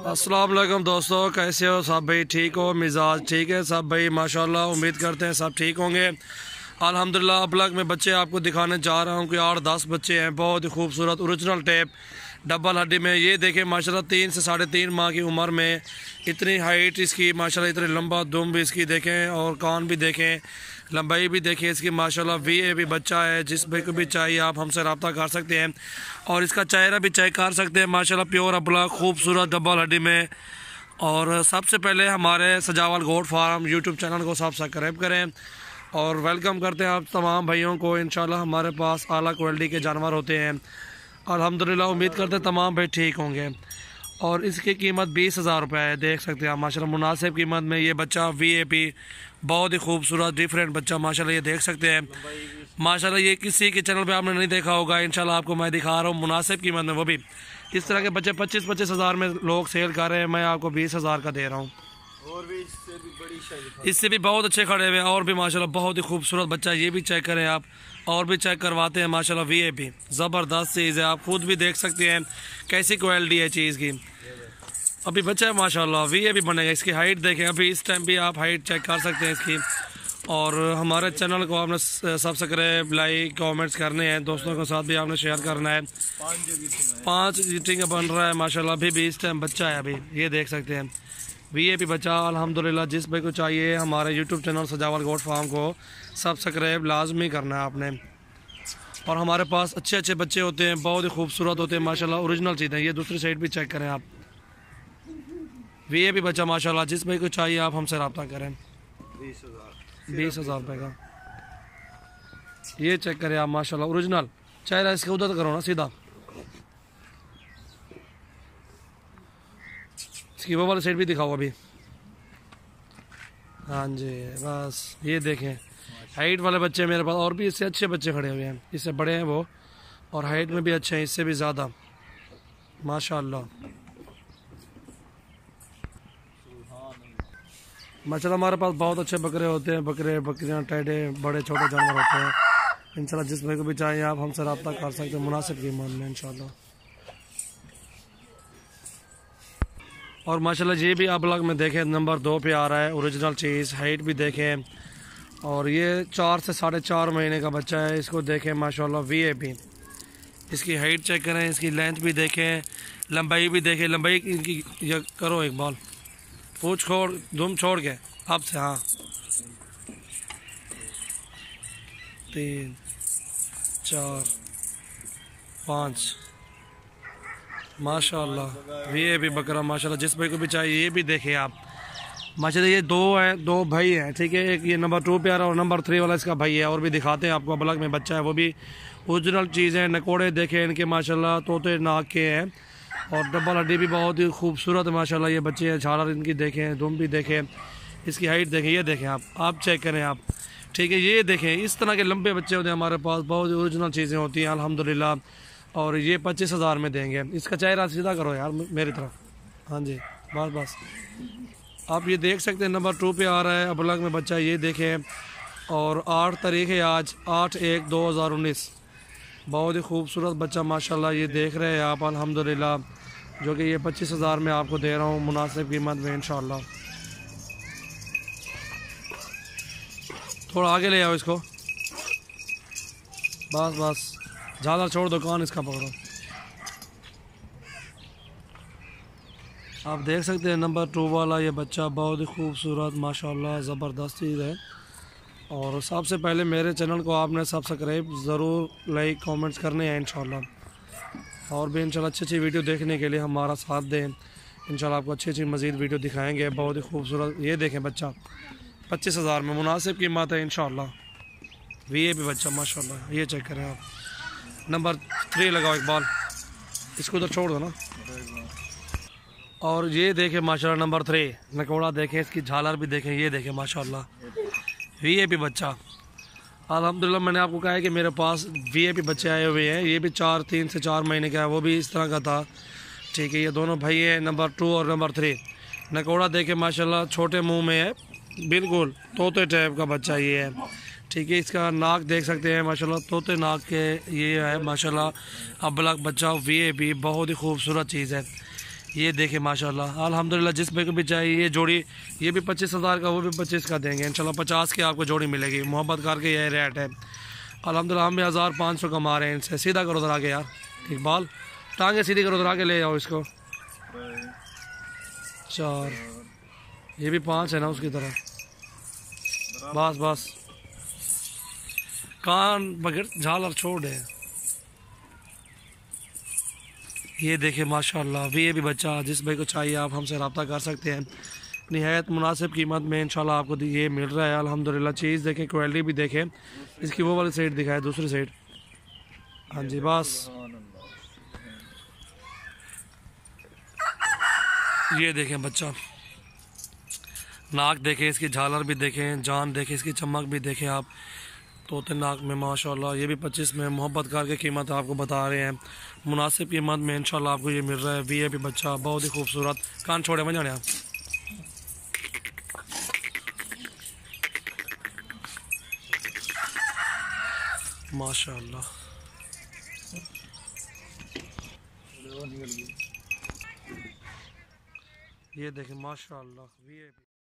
अस्सलाम वालेकुम दोस्तों, कैसे हो सब भाई? ठीक हो? मिजाज ठीक है सब भाई? माशाल्लाह, उम्मीद करते हैं सब ठीक होंगे। अल्हम्दुलिल्लाह। अब लग में बच्चे आपको दिखाने जा रहा हूँ कि 8-10 बच्चे हैं, बहुत ही खूबसूरत ओरिजिनल टेप डबल हड्डी में। ये देखें माशाल्लाह 3 से 3.5 माह की उम्र में इतनी हाइट इसकी माशाल्लाह, इतनी लंबा दुम भी इसकी देखें और कान भी देखें, लंबाई भी देखें इसकी माशाल्लाह। VA बच्चा है, जिस भाई को भी चाहिए आप हमसे रब्ता कर सकते हैं और इसका चेहरा भी चेक कर सकते हैं माशाल्लाह। प्योर अबला खूबसूरत डबल हड्डी में। और सबसे पहले हमारे सजावल गोट फार्म यूट्यूब चैनल को सब्सक्राइब करें और वेलकम करते हैं आप तमाम भाइयों को। इंशाल्लाह हमारे पास आला क्वालिटी के जानवर होते हैं अल्हम्दुलिल्लाह। उम्मीद करते हैं तमाम भाई ठीक होंगे। और इसकी कीमत 20,000 रुपये है, देख सकते हैं आप माशाल्लाह। मुनासिब कीमत में ये बच्चा VAP बहुत ही खूबसूरत डिफरेंट बच्चा माशाल्लाह, ये देख सकते हैं माशाल्लाह। ये किसी के चैनल पे आपने नहीं देखा होगा, इंशाल्लाह आपको मैं दिखा रहा हूँ मुनासिब कीमत में। वो भी इस तरह के बच्चे 25-25 हज़ार में लोग सेल कर रहे हैं, मैं आपको 20,000 का दे रहा हूँ। और भी इससे भी बहुत अच्छे खड़े हुए हैं और भी माशाल्लाह बहुत ही खूबसूरत बच्चा। ये भी चेक करें आप, और भी चेक करवाते हैं माशाल्लाह। VAP ज़बरदस्त चीज़ है, आप खुद भी देख सकते हैं कैसी क्वालिटी है चीज़ की। अभी बच्चा है माशाल्लाह, VAP बनेगा। इसकी हाइट देखें, अभी इस टाइम भी आप हाइट चेक कर सकते हैं इसकी। और हमारे चैनल को आपने सब्सक्राइब, लाइक, कमेंट्स करने हैं, दोस्तों के साथ भी आपने शेयर करना है। 5 रीटिंग बन रहा है माशाल्लाह। अभी भी इस टाइम बच्चा है, अभी ये देख सकते हैं VAP बच्चा अल्हम्दुलिल्लाह। जिस भाई को चाहिए हमारे यूट्यूब चैनल सजावल गोट फार्म को सब्सक्राइब लाजमी करना है आपने। और हमारे पास अच्छे अच्छे बच्चे होते हैं, बहुत ही खूबसूरत होते हैं माशाल्लाह, ओरिजिनल चीज़ है। ये दूसरी साइड भी चेक करें आप, VAP बच्चा माशाल्लाह। जिस भाई को चाहिए आप हमसे रब्ता करें। 20,000 रुपये का ये चेक करें आप माशाल्लाह, ओरिजिनल। चेहरा इसके उधर करो ना सीधा, इसकी वो वाली साइड भी दिखाओ अभी। हाँ जी, बस ये देखें हाइट वाले बच्चे मेरे पास, और भी इससे अच्छे बच्चे खड़े हुए हैं, इससे बड़े हैं वो, और हाइट में भी अच्छे हैं, इससे भी ज़्यादा माशाल्लाह। माशाल्लाह हमारे पास बहुत अच्छे बकरे होते हैं, बकरे, बकरियाँ, टेडे, बड़े छोटे जानवर होते हैं। इंशाल्लाह जिस भाई को भी चाहिए आप हमसे रब्ता कर सकते हैं मुनासिब कीमत में इंशाल्लाह। और माशाल्लाह ये भी आप लग में देखें नंबर 2 पे आ रहा है, ओरिजिनल चीज़। हाइट भी देखें, और ये 4 से 4.5 महीने का बच्चा है। इसको देखें माशाल्लाह VAP। इसकी हाइट चेक करें, इसकी लेंथ भी देखें, लंबाई भी देखें। लंबाई इनकी ये करो एक बाल, पूछ छोड़, दुम छोड़ के अब से। हाँ 3, 4, 5 माशाल्लाह। VAP बकरा माशाल्लाह। जिस भाई को भी चाहिए ये भी देखें आप माशाल्लाह। ये 2 हैं, 2 भाई हैं, ठीक है। एक ये नंबर 2 पे आ रहा है और नंबर 3 वाला इसका भाई है। और भी दिखाते हैं आपको, अबलग में बच्चा है, वो भी ओरिजिनल चीज़ है। नकोड़े देखें इनके माशाल्लाह, तोते नाक के हैं, और डबल हड्डी भी बहुत ही खूबसूरत माशाल्लाह। ये बच्चे हैं, झालर इनकी देखें, दुम भी देखें, इसकी हाइट देखें, ये देखें आप चेक करें आप, ठीक है। ये देखें इस तरह के लंबे बच्चे होते हैं हमारे पास, बहुत ओरिजिनल चीज़ें होती हैं अल्हम्दुलिल्लाह। और ये 25,000 में देंगे। इसका चेहरा सीधा करो यार मेरी तरफ, हाँ जी, बस बस। आप ये देख सकते हैं नंबर 2 पे आ रहा है अबलग में बच्चा, ये देखें। और 8 तारीख है आज, 8/1/2019। बहुत ही खूबसूरत बच्चा माशाल्लाह, ये देख रहे हैं आप अल्हम्दुलिल्लाह, जो कि ये 25,000 में आपको दे रहा हूँ मुनासिब कीमत में इंशाल्लाह। थोड़ा आगे ले आओ इसको, बस बस, ज़्यादा छोड़ दो, कान इसका पकड़ो। आप देख सकते हैं नंबर 2 वाला ये बच्चा बहुत ही खूबसूरत माशाल्लाह, ज़बरदस्त चीज़ है। और सबसे पहले मेरे चैनल को आपने सब्सक्राइब ज़रूर, लाइक, कमेंट्स करने हैं इंशाल्लाह। और भी इंशाल्लाह अच्छी अच्छी वीडियो देखने के लिए हमारा साथ दें, इंशाल्लाह आपको अच्छी अच्छी मज़ीद वीडियो दिखाएंगे। बहुत ही खूबसूरत ये देखें बच्चा, 25,000 में मुनासिब कीमत है इंशाल्लाह। VAP बच्चा माशाल्लाह, ये चेक करें आप। नंबर 3 लगाओ एक बाल, इसको उधर छोड़ दो ना। और ये देखें माशाल्लाह नंबर 3 नकोड़ा देखें, इसकी झालर भी देखें, ये देखें माशाल्लाह VAP बच्चा अल्हम्दुलिल्लाह। मैंने आपको कहा है कि मेरे पास VAP बच्चे आए हुए हैं। ये भी 3 से 4 महीने का है, वो भी इस तरह का था, ठीक है। ये दोनों भाई हैं, नंबर 2 और नंबर 3। नकोड़ा देखें माशाल्लाह, छोटे मुंह में है, बिल्कुल तोते टाइप का बच्चा ये है, ठीक है। इसका नाक देख सकते हैं माशाल्लाह, तोते नाक के ये है माशाल्लाह। अबलग बच्चा VAP बहुत ही खूबसूरत चीज़ है। ये देखे माशाल्लाह अल्हम्दुलिल्लाह, जिस भाई को भी चाहिए ये जोड़ी, ये भी 25,000 का, वो भी 25 का देंगे इंशाल्लाह। 50 की आपको जोड़ी मिलेगी, मोहब्बत करके ये रेट है अल्हम्दुलिल्लाह। हम भी 1500 कमा रहे हैं इनसे। सीधा करो उधर आगे यार, इकबाल टांगे सीधी करो उधर आगे, ले जाओ इसको। 4, ये भी 5 है ना उसकी तरह। बस बस कान बगैर झालर छोड़ दे। ये देखिए माशाल्लाह, ये भी बच्चा, जिस भाई को चाहिए आप हमसे रब्ता कर सकते हैं। निहायत मुनासिब कीमत में इंशाल्लाह आपको ये मिल रहा है अल्हम्दुलिल्लाह। चीज़ देखें, क्वालिटी भी देखें। इसकी वो वाली साइड दिखाए, दूसरी साइड। हाँ जी बस ये देखें बच्चा, नाक देखें इसकी, झालर भी देखें, जान देखें इसकी, चमक भी देखें आप। तोते नाक में माशाल्लाह। ये भी 25 में मोहब्बत करके कीमत आपको बता रहे हैं, मुनासिब कीमत में इंशाल्लाह आपको ये मिल रहा है। वीआईपी बच्चा बहुत ही खूबसूरत। कान छोड़े मत जाने आप। माशाल्लाह ये देखें माशाल्लाह वीआईपी।